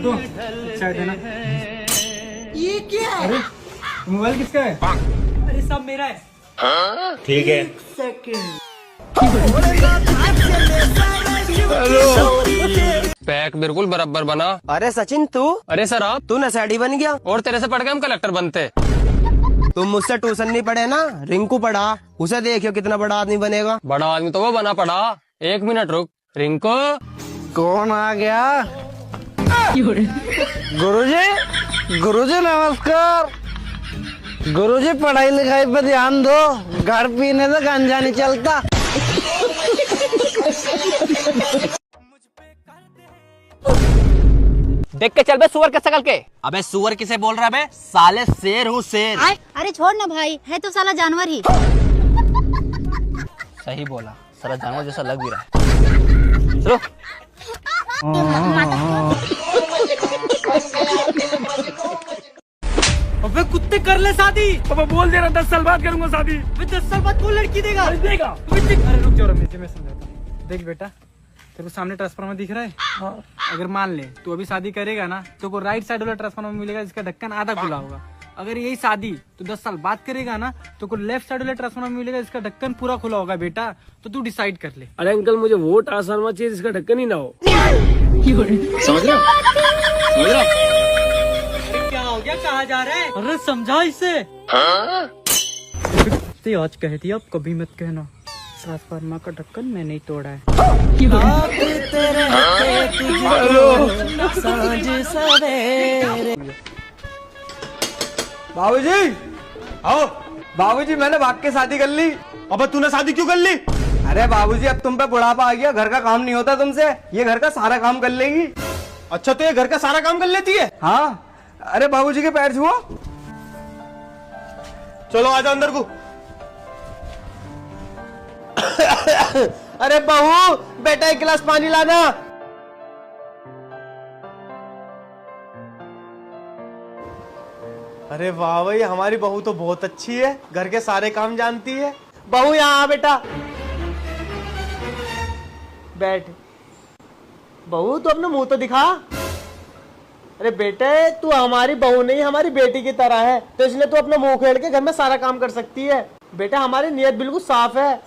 तो चाय देना। ये क्या है? अरे मोबाइल किसका है? अरे सब मेरा है। ठीक है। सेकंड। पैक बिल्कुल बराबर बना। अरे सचिन तू? अरे सर आप? तू नशेड़ी बन गया। और तेरे से पढ़ के हम कलेक्टर बनते। तुम मुझसे ट्यूशन नहीं पढ़े ना, रिंकू पढ़ा, उसे देखियो कितना बड़ा आदमी बनेगा। बड़ा आदमी तो वो बना पड़ा। 1 मिनट रुक। रिंकू कौन आ गया? गुरुजी, गुरुजी नमस्कार। गुरुजी पढ़ाई लिखाई पे ध्यान दो, घर पीने से गांजा नहीं चलता। देख के चल बे सुअर के शकल के। अबे सुअर किसे बोल रहा बे? साले शेर हूँ शेर। अरे छोड़ ना भाई, है तो साला जानवर ही। सही बोला, साला जानवर जैसा लग भी रहा है। चलो। अबे कुत्ते कर ले शादी। पापा बोल दे रहा 10 साल बाद करूंगा शादी। 10 साल बाद कौन लड़की देगा? देगा। अरे रुक जाओ रमेश जी, मैं समझाता हूँ। देख बेटा, तेरे को सामने ट्रांसफार्मर दिख रहा है? हाँ। अगर मान ले तू अभी शादी करेगा ना, तो को राइट साइड वाला ट्रांसफार्मर मिलेगा जिसका ढक्कन आधा खुला होगा। अगर यही शादी तो 10 साल बाद करेगा ना, तो को लेफ्ट साइड वाला ट्रांसफार्मर मिलेगा जिसका ढक्कन पूरा खुला होगा। बेटा तो तू डिसाइड कर ले। अरे अंकल, मुझे वो ट्रांसफार्मर चाहिए जिसका ढक्कन ही ना हो। समझ रहे हो? क्या हो गया, कहाँ जा रहा है? अरे समझा इसे। आज कह दिया, अब कभी मत कहना ट्रांसफार्मर का ढक्कन मैं नहीं तोड़ा है। बाबूजी, आओ। बाबूजी, मैंने भाग के शादी कर ली। अबे तूने शादी क्यों कर ली? अरे बाबूजी, अब तुम पे बुढ़ापा आ गया, घर का काम नहीं होता तुमसे, ये घर का सारा काम कर लेगी। अच्छा, तो ये घर का सारा काम कर लेती है? हाँ। अरे बाबूजी के पैर छुओ। चलो आजा अंदर को। अरे बहू, बेटा 1 गिलास पानी लाना। अरे वाह भाई, हमारी बहू तो बहुत अच्छी है, घर के सारे काम जानती है। बहू यहाँ आ बेटा, बैठ। बहू तू अपना मुंह तो दिखा। अरे बेटे, तू हमारी बहू नहीं, हमारी बेटी की तरह है, तो इसलिए तू अपना मुंह खेल के घर में सारा काम कर सकती है। बेटा हमारी नीयत बिल्कुल साफ है।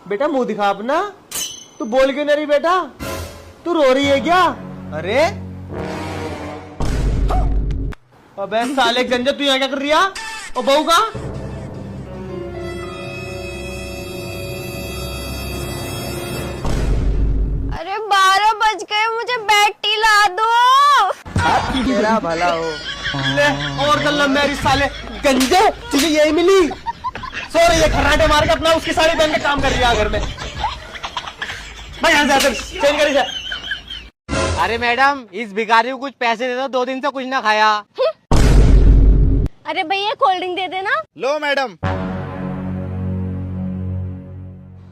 बेटा मुंह दिखा अपना। तू बोल क्यों नहीं रही बेटा? तू रो रही है क्या? अरे अबे साले गंजा, तू यहाँ क्या कर रही है? और बहू का? अरे 12 बज गए, मुझे बैटी ला दो। तेरा भला हो। ले और गल्ला मेरी साले गंजे, तुझे यही मिली? सो रही है खर्राटे मार के, अपना उसकी साड़ी पहन के काम कर रही है घर में। भाई यहाँ से चेंज करी जा। अरे मैडम, इस भिखारी को कुछ पैसे दे दो, 2 दिन से कुछ ना खाया। अरे भैया कोल्ड ड्रिंक दे देना। लो मैडम।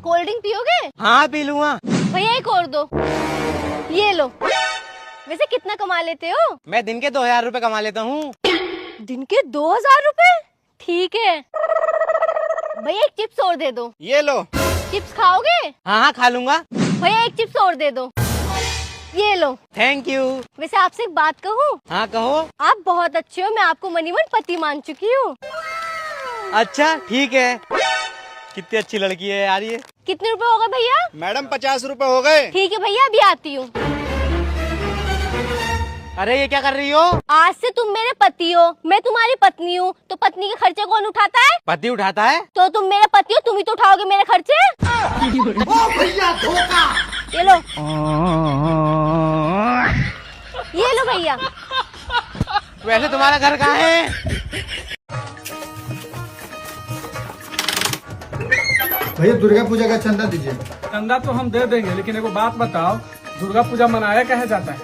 कोल्ड ड्रिंक पियोगे? हाँ पी लूंगा। भैया एक और दो। ये लो। वैसे कितना कमा लेते हो? मैं दिन के 2000 रुपए कमा लेता हूँ। दिन के 2000 रुपए? ठीक है। भैया एक चिप्स और दे दो। ये लो। चिप्स खाओगे? हाँ हाँ खा लूंगा। भैया एक चिप्स और दे दो। ये लो। Thank you. वैसे आपसे एक बात कहूँ? हाँ कहो। आप बहुत अच्छे हो, मैं आपको मनीमन पति मान चुकी हूँ। अच्छा ठीक है। कितनी अच्छी लड़की है यार ये। कितने रुपए होगा भैया? मैडम 50 रुपए हो गए। ठीक है भैया, अभी आती हूँ। अरे ये क्या कर रही हो? आज से तुम मेरे पति हो, मैं तुम्हारी पत्नी हूँ, तो पत्नी के खर्चे कौन उठाता है? पति उठाता है। तो तुम मेरे पति हो, तुम ही तो उठाओगे मेरे खर्चे। ओ भैया धोखा। ये लो। ये लो भैया। वैसे तुम्हारा घर कहाँ है? भैया दुर्गा पूजा का चंदा दीजिए। चंदा तो हम दे देंगे, लेकिन एगो बात बताओ, दुर्गा पूजा मनाया कहे जाता है?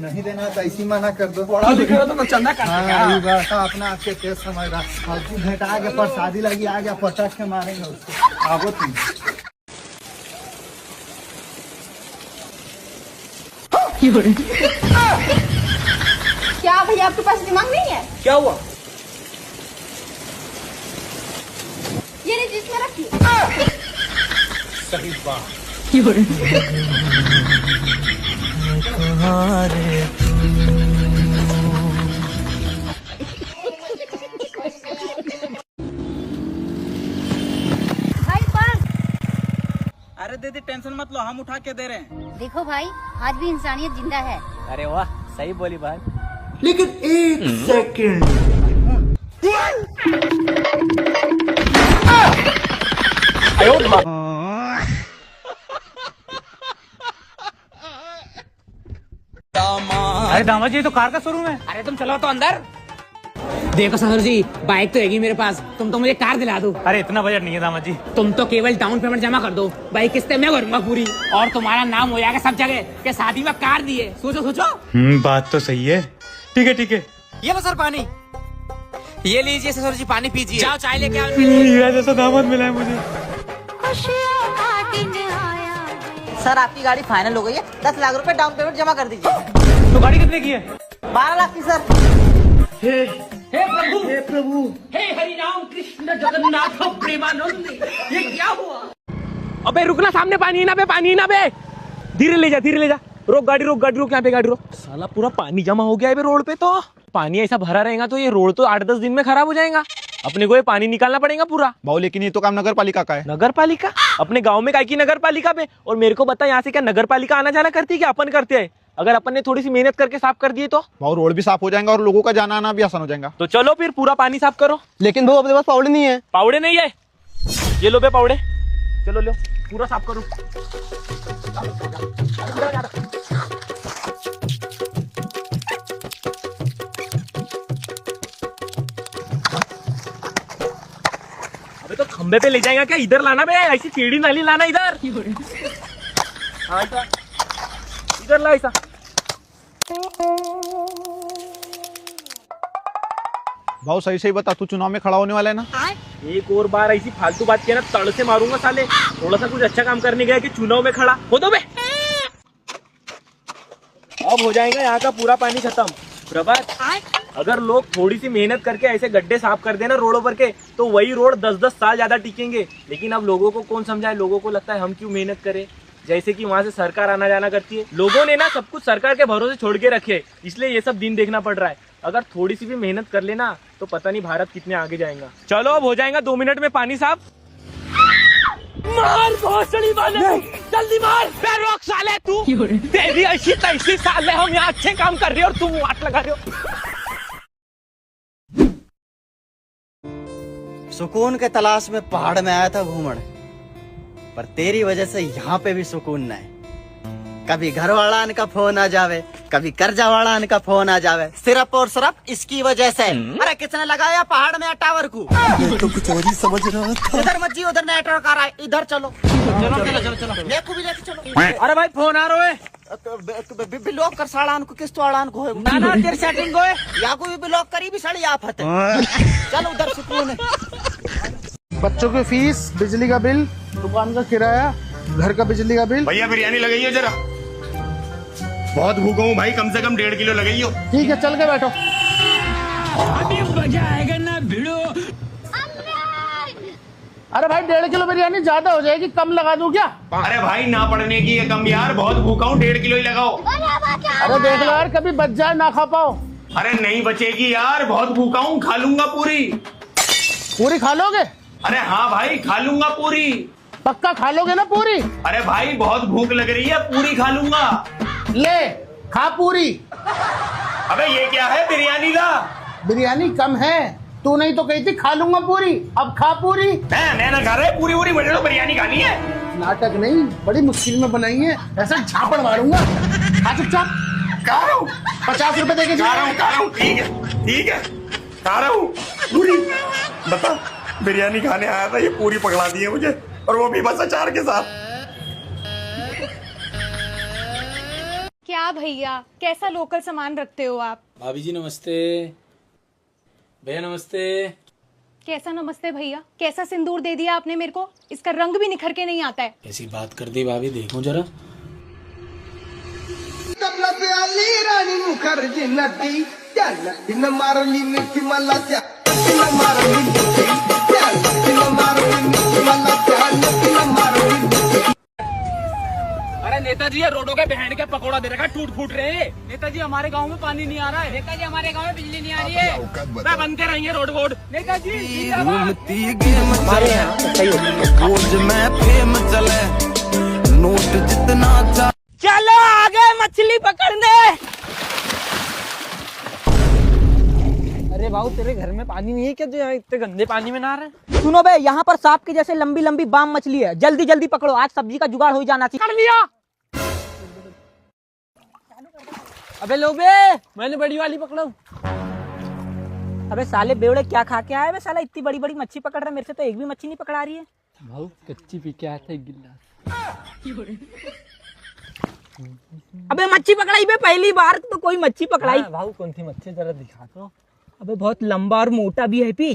नहीं देना तो ऐसी मना कर दो। पढ़ा लिखा तो चंदा काटेगा। अपना आपके तेज समझ रहा। और तू भेंटा आ गया, प्रसादी लगी आ गया, पचास के मारेंगे उसको। आओ तुम। क्या भैया आपके पास दिमाग नहीं है? क्या हुआ? ये नहीं, जिसमें रखिए। सही बात। टेंशन मत लो, हम उठा के दे रहे हैं। देखो भाई, आज भी इंसानियत जिंदा है। अरे वाह, सही बोली भाई। लेकिन एक सेकंड, अरे दामाद जी, तो कार का शोरूम है। अरे तुम चलो तो अंदर। देखो ससुर जी, बाइक तो हैगी मेरे पास, तुम तो मुझे कार दिला दो। अरे इतना बजट नहीं है दामाद जी। तुम तो केवल डाउन पेमेंट जमा कर दो, बाइक किस्तें मैं भरूंगा पूरी, और तुम्हारा नाम हो जाएगा सब जगह कि शादी में कार दी है। सोचो सोचो। बात तो सही है। ठीक है ठीक है। ये लो सर पानी, ये लीजिए ससुर जी, पानी पीजिए। जाओ चाय लेके आओ। हीरा जैसा दामाद मिला है मुझे। सर आपकी गाड़ी फाइनल हो गई है, 10 लाख रुपए डाउन पेमेंट जमा कर दीजिए। तो गाड़ी कितने की है? 12 लाख की सर। हे प्रभु, हे हरि राम कृष्ण जगन्नाथ प्रेमानंद, ये क्या हुआ? अबे रुकना, सामने पानी है ना बे, पानी है ना बे। धीरे ले जा, धीरे ले जा। रोक गाड़ी, रोक गाड़ी, रोक, यहाँ पे गाड़ी रोक। साला पूरा पानी जमा हो गया है बे रोड पे। तो पानी ऐसा भरा रहेगा तो ये रोड तो 8-10 दिन में खराब हो जाएगा। अपने को ये पानी निकालना पड़ेगा पूरा। भाऊ लेकिन ये तो काम नगर पालिका का है। नगर पालिका? अपने गांव में काय की नगर पालिका पे? और मेरे को बता, यहाँ से क्या नगर पालिका आना जाना करती है क्या? अपन करते हैं। अगर अपन ने थोड़ी सी मेहनत करके साफ कर दिए तो भाऊ रोड भी साफ हो जाएगा और लोगों का जाना आना भी आसान हो जाएगा। तो चलो फिर पूरा पानी साफ करो। लेकिन भाऊ अपने पास पावड़े नहीं है। पावड़े नहीं है? ये लो बे पावड़े, चलो लो पूरा साफ करो। अबे तो खंबे पे ले जाएगा क्या? इधर लाना बे, ऐसी टेढ़ी नाली लाना इधर। हाँ, इधर ला ऐसा। भाऊ सही सही बता, तू चुनाव में खड़ा होने वाला है ना? एक और बार ऐसी फालतू बात किया ना, तड़ से मारूंगा साले। थोड़ा सा कुछ अच्छा काम करने गया कि चुनाव में खड़ा हो दो बे। अब हो जाएगा यहाँ का पूरा पानी खत्म। प्रभात, अगर लोग थोड़ी सी मेहनत करके ऐसे गड्ढे साफ कर देना रोडों पर के, तो वही रोड 10-10 साल ज्यादा टिकेंगे। लेकिन अब लोगों को कौन समझाए? लोगों को लगता है हम क्यों मेहनत करें, जैसे कि वहां से सरकार आना जाना करती है। लोगों ने ना सब कुछ सरकार के भरोसे छोड़ के रखे, इसलिए ये सब दिन देखना पड़ रहा है। अगर थोड़ी सी भी मेहनत कर लेना तो पता नहीं भारत कितने आगे जाएगा। चलो अब हो जाएगा 2 मिनट में पानी साफ। मार भोसड़ी वाले, जल्दी मार। रोक साले, तू तेरी ऐसी तैसी साले, हम यहाँ अच्छे काम कर रहे हो और तुम वाट लगा रहे हो। सुकून के तलाश में पहाड़ में आया था घूमने, पर तेरी वजह से यहाँ पे भी सुकून नहीं। कभी घर वाला का फोन आ जावे, कभी कर्जा वाला का फोन आ जावे, सिर्फ और सिर्फ इसकी वजह से। अरे किसने लगाया पहाड़ में टावर को? तो कुछ और ही समझ रहा था। इधर मत जी, उधर नेटवर्क आ रहा है, इधर चलो। चलो लेको भी लेके चलो। अरे भाई फोन आ रहा है। ब्लॉक कर साड़ान को, किस तो आड़ान को है ना तेरे सेटिंग को है, या को भी ब्लॉक करी भी साड़ी आफत है। चलो उधर सुकून है। बच्चों की फीस, बिजली का बिल, दुकान का किराया, घर का बिजली का बिल। भैया बिरयानी लगाइए जरा, बहुत भूखा हूँ भाई, कम से कम 1.5 किलो लगाइयो। ठीक है, चल के बैठो। अभी मजा आएगा ना भिड़ो। अरे भाई 1.5 किलो बिरयानी ज्यादा हो जाएगी, कम लगा दूं क्या? अरे भाई ना पड़ने की है कम यार, बहुत भूखा हूँ, 1.5 किलो ही लगाओ। अरे देख लो यार, कभी बच जाए ना खा पाओ। अरे नहीं बचेगी यार, बहुत भूखा हूँ, खा लूंगा पूरी। पूरी खा लोगे? अरे हाँ भाई खा लूंगा पूरी। पक्का खा लोगे ना पूरी? अरे भाई बहुत भूख लग रही है, पूरी खा लूंगा। ले खा पूरी। अबे ये क्या है, बिरयानी ला। बिरयानी कम है, तू नहीं तो कही थी खा लूंगा पूरी, अब खा पूरी। मैं ना खा रहे, पूरी पूरी बड़े बिरयानी खानी है। नाटक नहीं, बड़ी मुश्किल में बनाई है, ऐसा झापड़ मारूंगा। खा चुपचाप। खा रहा हूँ, 50 रुपए देके खा रहा हूँ, ठीक है खा रहा हूँ पूरी। बता, बिरयानी खाने आया था, ये पूरी पकड़ा दी है मुझे, और वो भी बस अचार के साथ। क्या भैया, कैसा लोकल सामान रखते हो आप? भाभी जी नमस्ते। भैया नमस्ते। कैसा नमस्ते भैया? कैसा सिंदूर दे दिया आपने मेरे को, इसका रंग भी निखर के नहीं आता है। ऐसी बात कर दी भाभी, देखो जरा। रानी मुखर्जी नदी अरे नेताजी, ये रोडों के बहन के पकोड़ा दे रखा, टूट फूट रहे हैं। नेताजी हमारे गांव में पानी नहीं आ रहा है। नेताजी हमारे गांव में बिजली नहीं आ रही है। मैं बनते रहेंगे रोड वोड। नेताजी हमारे यहाँ चलो आगे मछली पकड़ने। अरे भाऊ तेरे घर में पानी नहीं है क्या जो यहाँ इतने गंदे पानी में नहा रहे? सुनो बे, यहाँ पर सांप के जैसे लंबी लंबी बाम मछली है, जल्दी जल्दी पकड़ो, आज सब्जी का जुगाड़ हो ही जाना चाहिए। कर लिया। अबे लो बे, मैंने बड़ी वाली पकड़ा। अबे साले बेवड़े क्या खा के आए? साला इतनी बड़ी बड़ी मच्छी पकड़ रहा है, मेरे से तो एक भी मच्छी नहीं पकड़ा रही है। भाऊ कच्ची पी के आया था एक गिलास। अबे मच्छी पकड़ाई बे, पहली बार तो कोई मच्छी पकड़ाई। भाऊ कौन सी मच्छी जरा दिखा दो। अबे बहुत लंबा और मोटा भी है पी।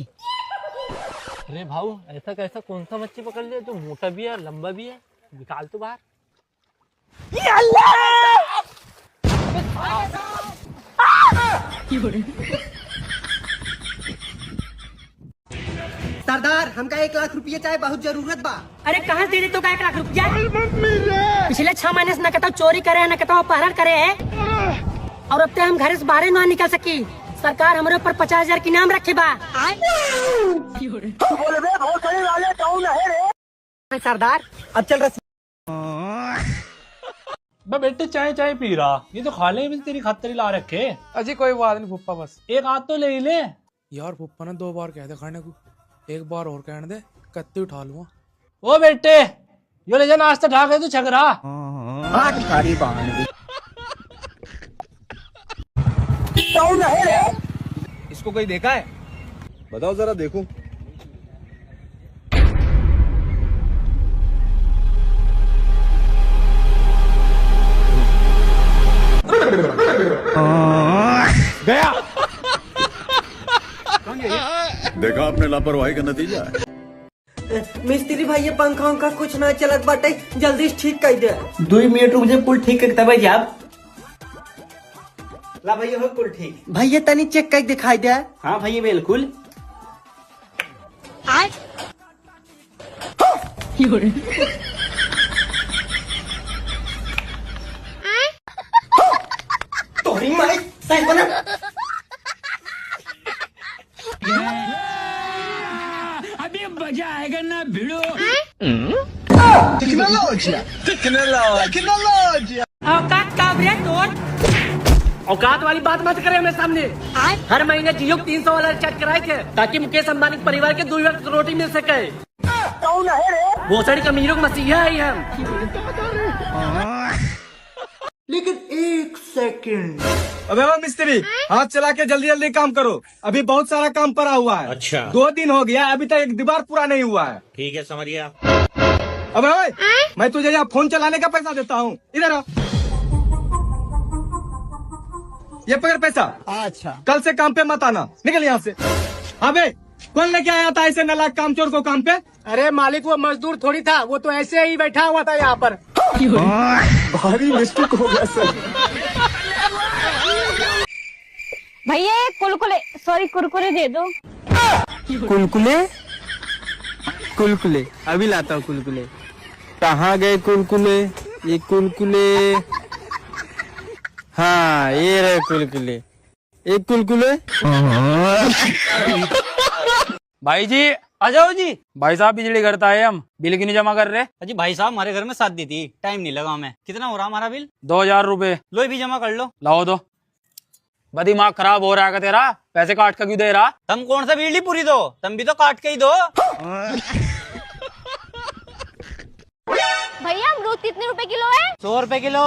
अरे भाऊ ऐसा कैसा कौन सा मच्छी पकड़ लिया जो मोटा भी है लंबा भी है? निकाल तो बाहर। सरदार हमका 1 लाख रुपया चाहे, बहुत जरूरत बा। अरे कहाँ दे दे तो 1 लाख रुपया? पिछले 6 महीने से न कहता चोरी करे न कहता अपहरण करे है, और अब तक हम घर से बाहर ना निकल सकी। सरकार हमारे ऊपर 50,000 की नाम रखे बा। सरदार अब चल रहा। बेटे चाय चाय पी रहा, ये तो खा ले भी तेरी खातिर ला रखे। अजी कोई बात नहीं फुप्पा, बस एक हाथ तो ले ले यार। फुप्पा ने 2 बार कह दे खाने को, एक बार और कहने दे, कत्ती उठा लूंगा। ओ बेटे यो ले जा नाश्ता ढा के तू छक रहा। इसको कोई देखा है? बताओ जरा देखूं। गया। देखा आपने लापरवाही का नतीजा है। मिस्त्री भाई ये पंखा उंखा कुछ ना चलत बाटे, जल्दी से ठीक कर दे। 2 मिनट रुक जा, कुल ठीक करता भाई आप। ला भैया हो कुल ठीक। भैया तनी चेक कर दिखाई दे। हाँ भैया बिल्कुल। तोरी माई सही बना। अभी मजा आएगा ना भिड़ो। औकात का बे तोड़। औकात वाली बात मत करे मेरे सामने। हर महीने जियो 300 वाला रिचार्ज कराए थे ताकि मुकेश अंबानी के परिवार के 2 वक्त रोटी मिल सके। भोसड़ी कमीरों का मसीहा है हम। लेकिन 1 सेकंड। अबे वो मिस्त्री, हाथ चला के जल्दी जल्दी काम करो, अभी बहुत सारा काम पड़ा हुआ है। अच्छा 2 दिन हो गया, अभी तक एक दीवार पूरा नहीं हुआ है। ठीक है समझ गया। अबे ओए, मैं तुझे यहाँ फोन चलाने का पैसा देता हूँ, इधर आ। ये पकड़ पैसा। अच्छा कल से काम पे मत आना, निकल यहाँ से। अबे कौन लेके आया था ऐसे नालायक कामचोर को काम पे? अरे मालिक वो मजदूर थोड़ी था, वो तो ऐसे ही बैठा हुआ था यहाँ पर। भारी मिस्टेक हो गया सर। भैया ये कुलकुले सॉरी कुरकुरे दे दो। कुलकुले कुलकुले अभी लाता हूँ। कुलकुले कहाँ गए कुलकुले? ये कुलकुले, हाँ ये रहे कुलकुले। एक कुलकुले। भाई जी आ जाओ जी। भाई साहब बिजली घर आए, हम बिल क्यों नहीं जमा कर रहे? अजी भाई साहब हमारे घर में शादी थी, टाइम नहीं लगा हमें। कितना हो रहा हमारा बिल? 2000 रुपए। लो भी जमा कर लो। लाओ दो। दिमाग खराब हो रहा है तेरा? पैसे काट कर क्यों दे रहा? तुम कौन सा बिजली पूरी दो, तुम भी तो काट के ही दो। भैया अमरूद कितने रुपए किलो है? 100 रुपए किलो।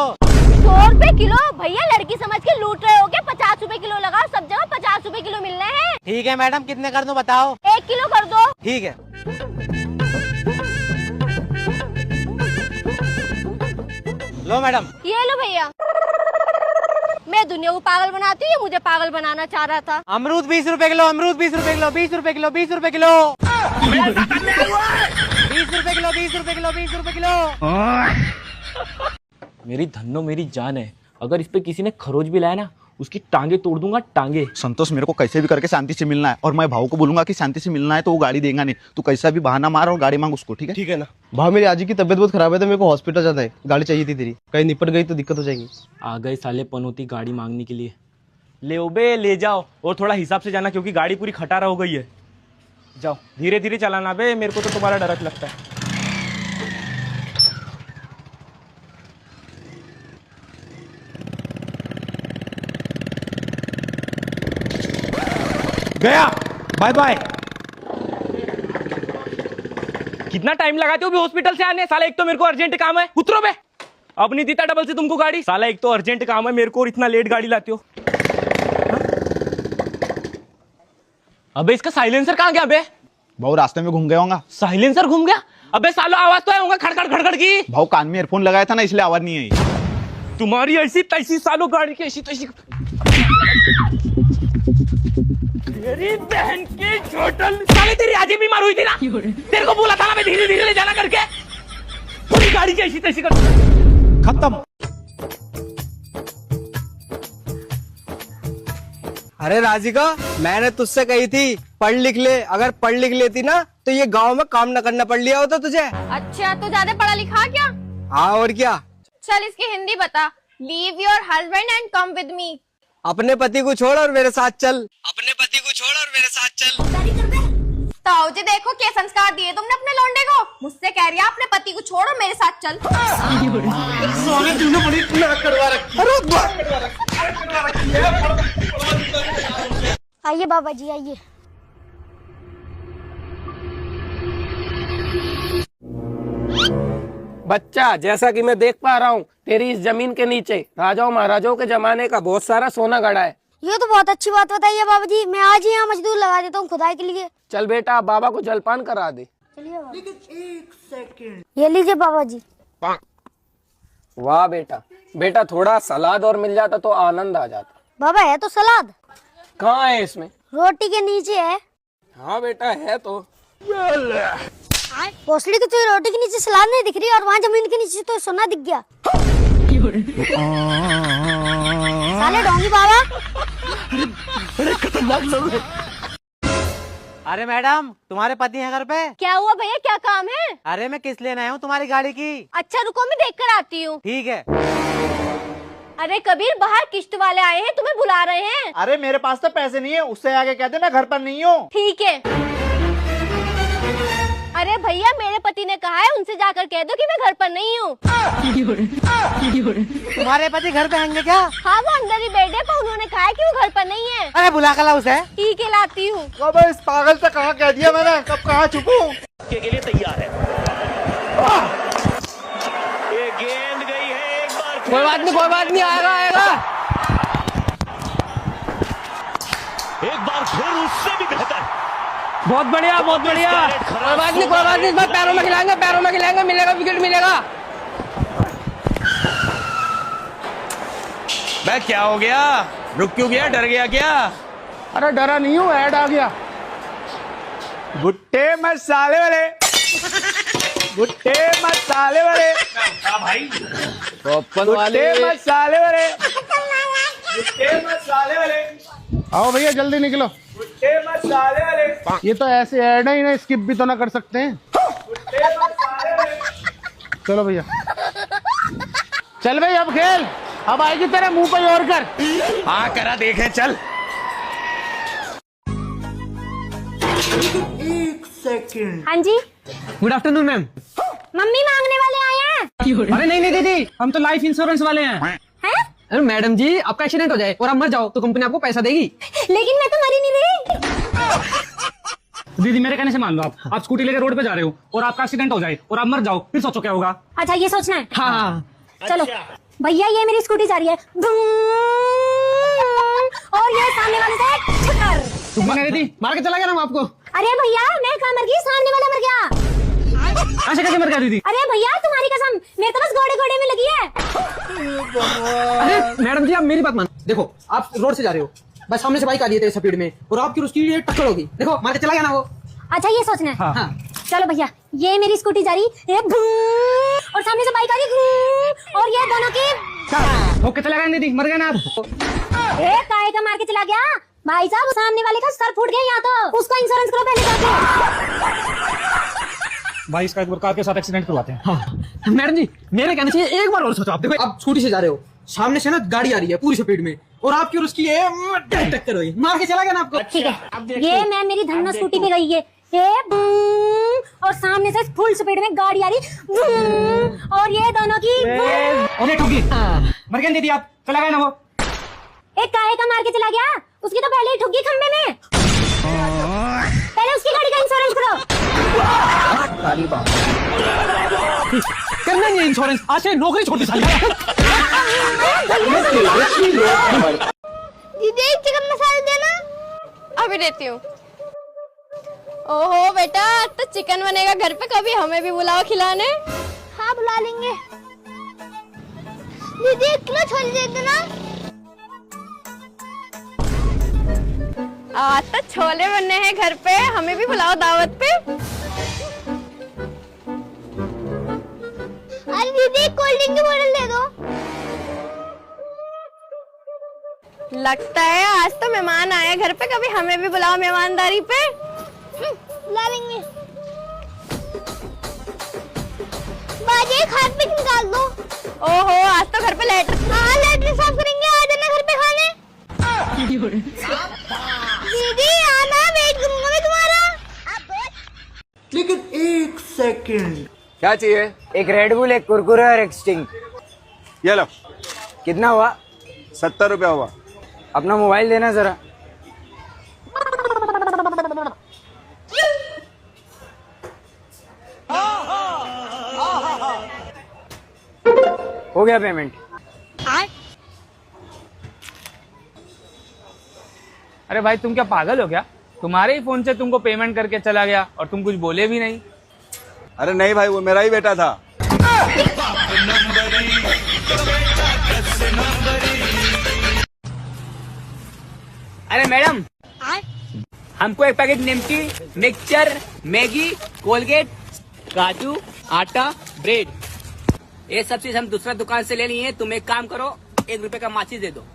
100 रुपए किलो? भैया लड़की समझ के लूट रहे हो क्या? 50 रुपए किलो लगाओ, सब जगह 50 रुपए किलो मिल रहे हैं। ठीक है मैडम, कितने कर दूं बताओ? 1 किलो कर दो। ठीक है। लो मैडम। ये लो भैया। मैं दुनिया को पागल बनाती हूँ, ये मुझे पागल बनाना चाह रहा था। अमरूद 20 रुपए किलो, अमरूद 20 रुपए किलो, 20 रुपए किलो, 20 रुपए किलो, 20 रुपए किलो, 20 रुपए किलो, 20 रुपए किलो। मेरी धन्नो मेरी जान है, अगर इस पे किसी ने खरोच भी लाया ना, उसकी टांगे तोड़ दूंगा, टांगे। संतोष मेरे को कैसे भी करके शांति से मिलना है, और मैं भाव को बोलूंगा कि शांति से मिलना है तो वो गाड़ी देगा नहीं। तू कैसा भी बहाना मार और गाड़ी मांग उसको, ठीक है? ठीक है ना भाव, मेरी आजी की तबीयत बहुत खराब है तो मेरे को हॉस्पिटल जाना है, गाड़ी चाहिए थी तेरी, कहीं निपट गई तो दिक्कत हो जाएगी। आ गए साले पनौती गाड़ी मांगने के लिए। ले बे ले जाओ, और थोड़ा हिसाब से जाना क्योंकि गाड़ी पूरी खटारा हो गई है। जाओ धीरे धीरे चलाना बे, मेरे को तो तुम्हारा डर लगता है। गया, बाय बाय। कितना टाइम लगाते हो भी हॉस्पिटल से आने? साला एक तो मेरे को अर्जेंट काम है, उतरो बे। अब नहीं देता डबल से तुमको गाड़ी। साला एक तो अर्जेंट काम है मेरे को और इतना लेट गाड़ी लाते हो। अबे इसका साइलेंसर कहाँ गया बे? भाऊ रास्ते में घूम गया होगा। साइलेंसर घूम गया? अबे सालो आवाज तो आया होगा खड़खड़ खड़खड़ की। भाऊ कान में ईयरफोन लगाया था ना, इसलिए आवाज नहीं आई। तुम्हारी ऐसी तैसी सालो गाड़ी की ऐसी तैसी। तेरी बहन की छोटल साले, तेरी आजी बीमार हुई थी ना, तेरे को बोला था ना मैं धीरे धीरे ले जाना करके। पूरी गाड़ी की ऐसी तैसी कर खत्म। अरे राधिका, मैंने तुझसे कही थी पढ़ लिख ले। अगर पढ़ लिख लेती ना तो ये गांव में काम न करना पड़ लिया होता तुझे। अच्छा, तू ज्यादा पढ़ा लिखा क्या? हाँ और क्या। चल इसकी हिंदी बता। Leave your husband and come with me. अपने पति को छोड़ और मेरे साथ चल। अपने पति को छोड़ और मेरे साथ चल। ताऊ जी देखो क्या संस्कार दिए तुमने अपने लौंडे को। मुझसे कह रही है अपने पति को छोड़ और मेरे साथ चल। आइए बाबा जी आइए। बच्चा, जैसा कि मैं देख पा रहा हूँ तेरी इस जमीन के नीचे राजाओं महाराजाओं के जमाने का बहुत सारा सोना गड़ा है। ये तो बहुत अच्छी बात बताई है बाबा जी। मैं आज ही यहाँ मजदूर लगा देता हूँ खुदाई के लिए। चल बेटा, बाबा को जलपान करा दे। ये लीजिए बाबा जी। वाह बेटा, बेटा थोड़ा सलाद और मिल जाता तो आनंद आ जाता। बाबा है तो सलाद। कहाँ है इसमें? रोटी के नीचे है। हाँ बेटा है तो। पोसली की तुझे रोटी के नीचे सलाद नहीं दिख रही और वहाँ जमीन के नीचे तो सोना दिख गया। साले डोंगी बाबा। अरे मैडम, तुम्हारे पति हैं घर पे? क्या हुआ भैया, क्या काम है? अरे मैं किस लेने आया हूँ तुम्हारी गाड़ी की। अच्छा रुको मैं देख कर आती हूँ। ठीक है। अरे कबीर, बाहर किश्त वाले आए हैं, तुम्हें बुला रहे हैं। अरे मेरे पास तो पैसे नहीं है, उससे आगे कहते मैं घर पर नहीं हूँ। ठीक है। अरे भैया, मेरे पति ने कहा है उनसे जाकर कह दो कि मैं घर पर नहीं हूँ। तुम्हारे पति घर पे होंगे क्या? हाँ वो अंदर ही बैठे, पर उन्होंने कहा है कि वो घर पर नहीं है। अरे बुला कर ला उसे। ठीक है लाती हूँ। इस पागल से कहाँ कह दिया मैंने, कब कहाँ छुपूं? के लिए तैयार है। ये गेंद गई है एक बार। कोई बात नहीं, कोई बात नहीं, आएगा आएगा। एक बार फिर उससे भी बेहतर। बहुत बढ़िया, बहुत बढ़िया। कोई बात नहीं, कोई बात नहीं, इस बार पैरों में खिलाएंगे, पैरों में खिलाएंगे, मिलेगा विकेट मिलेगा। मैं क्या हो गया? रुक क्यों गया? डर गया क्या? अरे डरा नहीं हूँ, ऐड आ गया। भुट्टे मसाले वाले, भुट्टे मसाले वाले, भाई भुट्टे मसाले वाले, भुट्टे मसाले वाले। आओ भैया जल्दी निकलो। भुट्टे मसाले वाले, ये तो ऐसे ऐड है, इन्हें स्किप भी तो ना कर सकते हैं। भुट्टे मसाले वाले। चलो भैया, चल भाई अब खेल। अब आएगी तेरे मुंह पे और कर। हाँ करा देखे, चल। हाँ जी, गुड आफ्टरनून मैम। मम्मी मांगने वाले आए हैं। अरे नहीं नहीं दीदी, हम तो लाइफ इंश्योरेंस वाले हैं। हैं? अरे मैडम जी, आपका एक्सीडेंट हो जाए और आप मर जाओ तो कंपनी आपको पैसा देगी। लेकिन मैं तो मरी नहीं रही। दीदी मेरे कहने से मान लो, आप स्कूटी लेकर रोड पे जा रहे हो और आपका एक्सीडेंट हो जाए और आप मर जाओ, फिर सोचो क्या होगा। अच्छा ये सोचना है। हाँ चलो भैया, ये मेरी स्कूटी जा रही है और ये सामने वाले से छक्कर। दीदी मार के चला गया ना आपको। अरे भैया, मैं कहाँ मर गई, सामने वाला मर गया। ऐसे कैसे मर गया दीदी? अरे भैया तुम्हारी कसम, मेरे तो बस घोड़े घोड़े में लगी है। अरे मैडम जी, आप मेरी बात मान। देखो आप रोड से जा रहे हो, बस सामने से बाइक आ रही है स्पीड में और आपकी उसकी टक्कर होगी। देखो मार के चला गया ना वो। अच्छा ये सोचना है। हाँ। चलो भैया, ये मेरी स्कूटी जा रही है और सामने से बाइक आ रही और ये दोनों की ओके चला गया दीदी, मर गया ना आप। काय का मार के चला गया भाई साहब, सामने वाले का सर फूट गया। यहाँ तो उसका इंश्योरेंस करो पहले जाके। भाई इसका एक बार कार के साथ एक्सीडेंट करवाते हैं। हाँ। मैडम जी मेरे कहने से एक बार और सोचो। आप देखो, आप स्कूटी से जा रहे हो, सामने से ना गाड़ी आ रही है पूरी स्पीड में और आपकी और उसकी टक्कर हुई, मार के चला गया ना आपको। ठीक है, ये मैं मेरी धन्ना स्कूटी पे गई है और सामने से फुल स्पीड में गाड़ी आ रही और ये दोनों की ठुकी। मर गए दीदी आप, चला गया ना वो। एक काहे का मार के चला गया, उसकी तो पहले ही ठुकी खंबे में। पहले उसकी गाड़ी का इंश्योरेंस कराओ। करना नहीं है इंश्योरेंस, आज से नौकरी छोड़ दी साली। दीदी एक चिकन मसाला देना। अभी देती हूँ। ओहो बेटा, तो चिकन बनेगा घर पे, कभी हमें भी बुलाओ खिलाने। हाँ बुला लेंगे। दीदी 1 किलो छोले दे देना। आज तो छोले बनने हैं घर पे, हमें भी बुलाओ दावत पे। अरे दीदी कोल्ड ड्रिंक की बोतल दे दो। लगता है आज तो मेहमान आए घर पे, कभी हमें भी बुलाओ मेहमानदारी पे। बुला लेंगे। बाजी एक हाथ पे निकाल दो। ओहो, आज तो घर पे लेटर। हाँ लेटर साफ करेंगे, आ जाना घर पे खाने। दीदी आना, वेट करूंगा मैं तुम्हारा। लेकिन 1 सेकंड। क्या चाहिए? एक रेड बुल, एक कुरकुरे और एक स्टिंग। ये लो। कितना हुआ? 70 रुपया हुआ। अपना मोबाइल देना जरा। हो गया पेमेंट। अरे भाई तुम क्या पागल हो क्या? तुम्हारे ही फोन से तुमको पेमेंट करके चला गया और तुम कुछ बोले भी नहीं। अरे नहीं भाई, वो मेरा ही बेटा था। अरे मैडम, हमको एक पैकेट निमकी, मिक्सचर, मैगी, कोलगेट, काजू, आटा, ब्रेड, ये सब चीज हम दूसरा दुकान से ले लिए हैं। तुम एक काम करो, 1 रुपए का माचिस दे दो।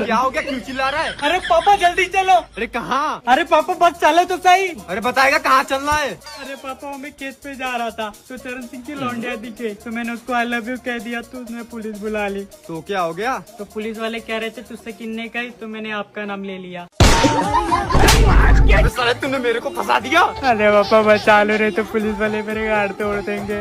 क्या हो गया, क्यों चिल्ला रहा है? अरे पापा जल्दी चलो। अरे कहाँ? अरे पापा बस चलो तो सही। अरे बताएगा कहाँ चलना है? अरे पापा मैं केस पे जा रहा था तो चरण सिंह की लौंडिया दिखे तो मैंने उसको आई लव यू कह दिया तो उसने पुलिस बुला ली। तो क्या हो गया? तो पुलिस वाले कह रहे थे तुझसे किन्ने का ही, तो मैंने आपका नाम ले लिया। साले तूने मेरे को फंसा दिया। अरे पापा बचा लो, रहे तो पुलिस वाले मेरे गाड़ तोड़ देंगे।